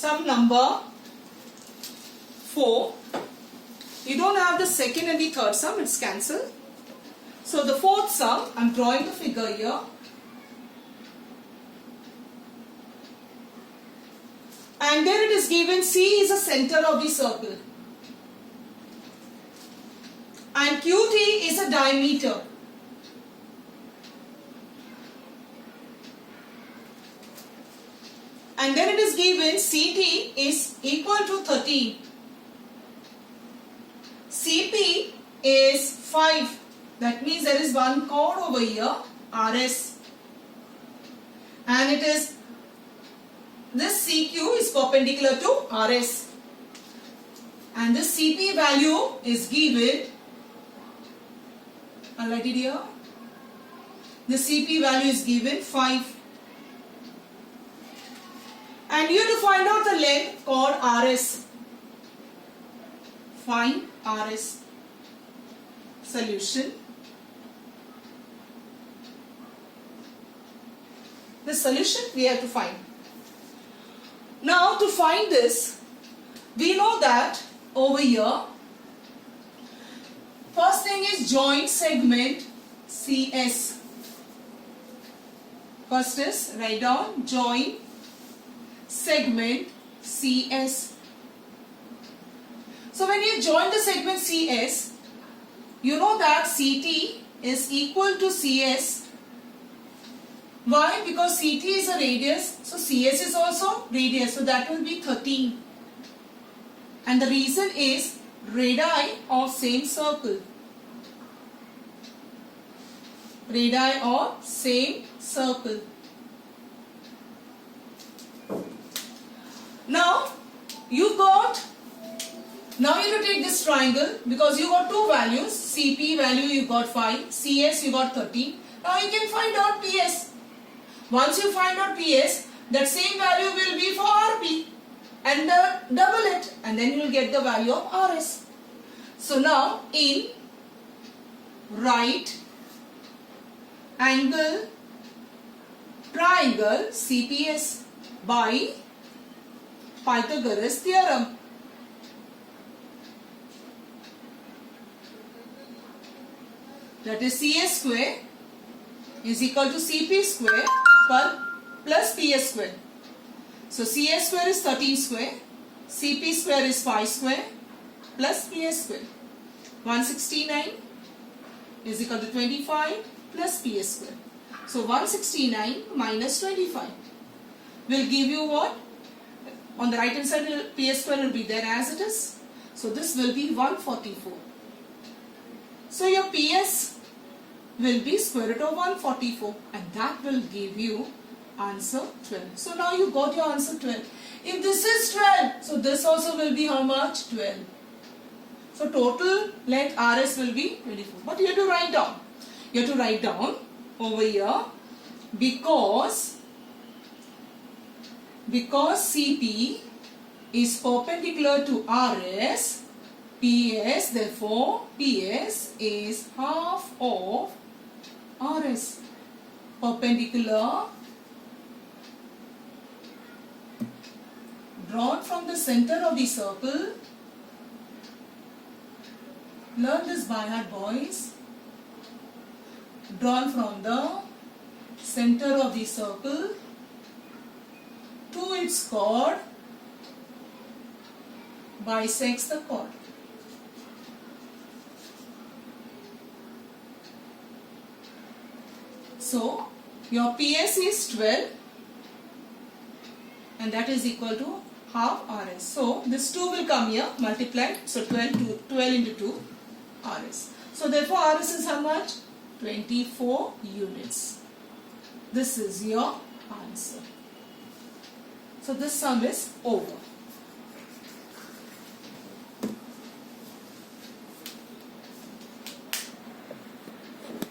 sum number 4. You don't have the second and the third sum, it's cancelled. So the fourth sum, I'm drawing the figure here. And there it is given C is the center of the circle. And QT is a diameter. And then it is given CT is equal to 13. CP is 5. That means there is one chord over here, RS. And it is, this CQ is perpendicular to RS. And this CP value is given, I'll write it here. The CP value is given 5. And you have to find out the length called RS. Find RS. Solution. The solution we have to find. Now to find this, we know that over here, first thing is joint segment CS. First is write down joint segment CS. So when you join the segment CS, you know that CT is equal to CS. Why? Because CT is a radius, so CS is also radius, so that will be 13. And the reason is radii of same circle. Radii of same circle. Now you have to take this triangle because you got two values. CP value you got 5, CS you got 13. Now you can find out PS. Once you find out PS, that same value will be for RP and double it, and then you will get the value of RS. So now in right angle triangle CPS by Pythagoras theorem. That is CS square is equal to CP square plus PS square. So CS square is 13 square, CP square is 5 square plus PS square. 169 is equal to 25 plus PS square. So 169 minus 25 will give you what? On the right hand side PS square will be there as it is. So this will be 144. So your PS will be square root of 144 and that will give you answer 12. So now you got your answer 12. If this is 12, so this also will be how much? 12. So total length RS will be 24. But you have to write down. You have to write down over here because CP is perpendicular to RS, PS, therefore PS is half of RS. Perpendicular drawn from the center of the circle. Learn this by heart, boys. Drawn from the center of the circle to its chord bisects the chord. So your PS is 12 and that is equal to half RS. So this 2 will come here multiplied. So 12 into 2 RS. So therefore RS is how much? 24 units. This is your answer. So this sum is over.